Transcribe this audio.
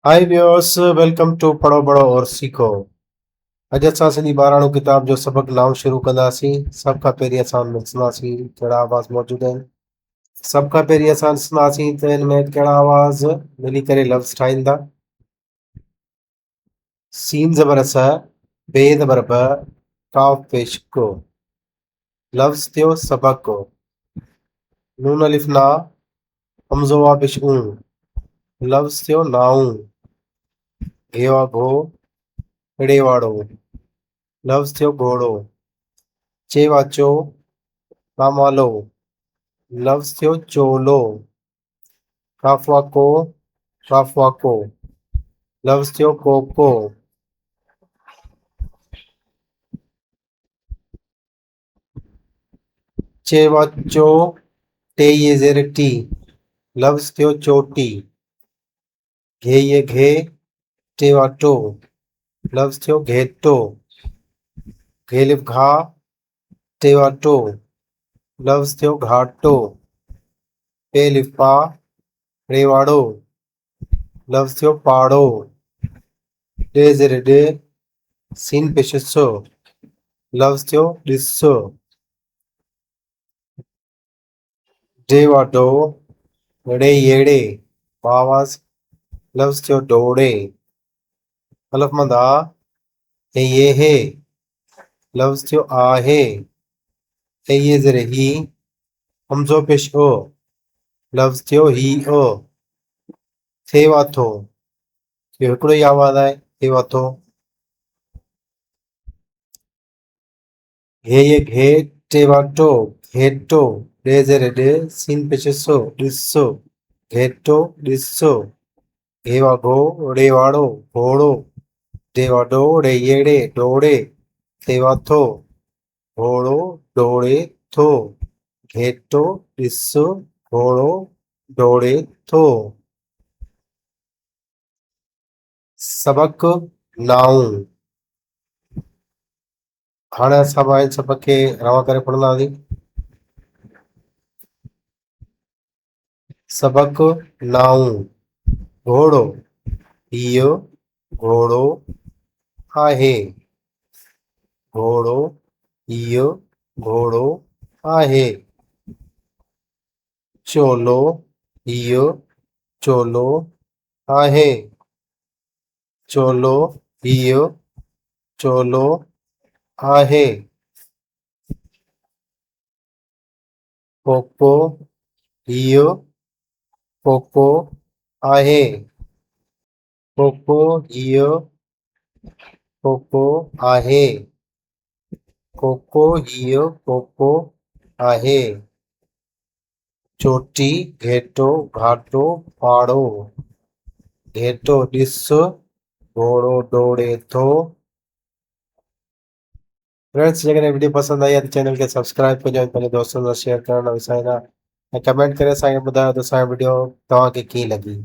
हाय viewers, welcome two पढ़ो बढ़ो और सीखो। अॼु असां सिंधी ॿाराणो किताब जो सबक नओं शुरू कंदासीं। सभ खां पहिरीं असां हुन में ॾिसंदासीं कहिड़ा आवाज़ मौजूद आहिनि। सभ खां पहिरीं असां ॾिसंदासीं त हिन में कहिड़ा आवाज़ मिली करे लफ़्ज़ ठाहींदा। सीन ज़बर अस, बे ज़बर ब, काफ़ पेश को। लफ़्ज़ थियो सबक। नून अलिफ ना, हमज़ो वा पेश ऊं। लफ़्ज़ थियो नाऊं। घेवा घो, ड़े वाड़ो। लफ़्ज़ थियो घोड़ो। चे वाचो, नामालो। लफ़्ज़ थियो चोलो। काफ़ वाको, काफ़ वाको। लफ़्ज़ थियो कोको। चे वाचो, टे ये ज़ेर टी। लफ़्ज़ थियो चोटी। घे ये घे, टे वाटो। लफ़्ज़ थियो घेटो। घे लिफ घा, टे वाटो। लफ़्ज़ थियो घाटो। पे लिफ पा, टे वाड़ो। लफ़्ज़ थियो पाड़ो। डे ज़ेर डे, सीन पेश सो। लफ़्ज़ थियो ॾिसो। डे वाडो, ड़े येड़े, आवाज़। लफ़्ज़ थियो डोड़े। अलफ मंद आ, ए ये है। लफ़्ज़ थियो आहे। ए ये ज़ेर ही, हमज़ो पेश ओ। लफ़्ज़ थियो ही ओ। थे वाथो, इहो हिकिड़ो ई आवाज़ आहे, थे वाथो। घे ये घे, टे वाटो, घेटो। डे ज़ेर डे, सीन पेश सो, ॾिसो। घेटो, ॾिसो। घे वाघो, ड़े वाड़ो, घोड़ो। डे वाडो, ड़े येड़े, डोड़े। थे वाथो, घोड़ो, डोड़े थो। घेटो, ॾिसो, घोड़ो, डोड़े थो। सबक नाऊं। हाणे असां हिन सबक खे रवां करे पढ़ंदासीं। सबक नाऊं। घोड़ो, इहो घोड़ो आहे। घोड़ो, इहो घोड़ो आहे। चोलो, इहो चोलो आहे। चोलो, इहो चोलो आहे। कोको, इहो कोको आहे। कोको, इहो कोको आहे। कोको, इहो कोको आहे। चोटी, घेटो, घाटो, पाड़ो। घेटो, ॾिस, घोड़ो डोड़े थो। फ्रेंड्स, जेकॾहिं वीडियो पसंदि आई आहे त चैनल खे सब्सक्राइब कजो ऐं पंहिंजे दोस्तनि सां शेयर करणु न विसारींदा ऐं कमेंट करे असांखे ॿुधायो त असांजो वीडियो तव्हांखे कीअं लॻी।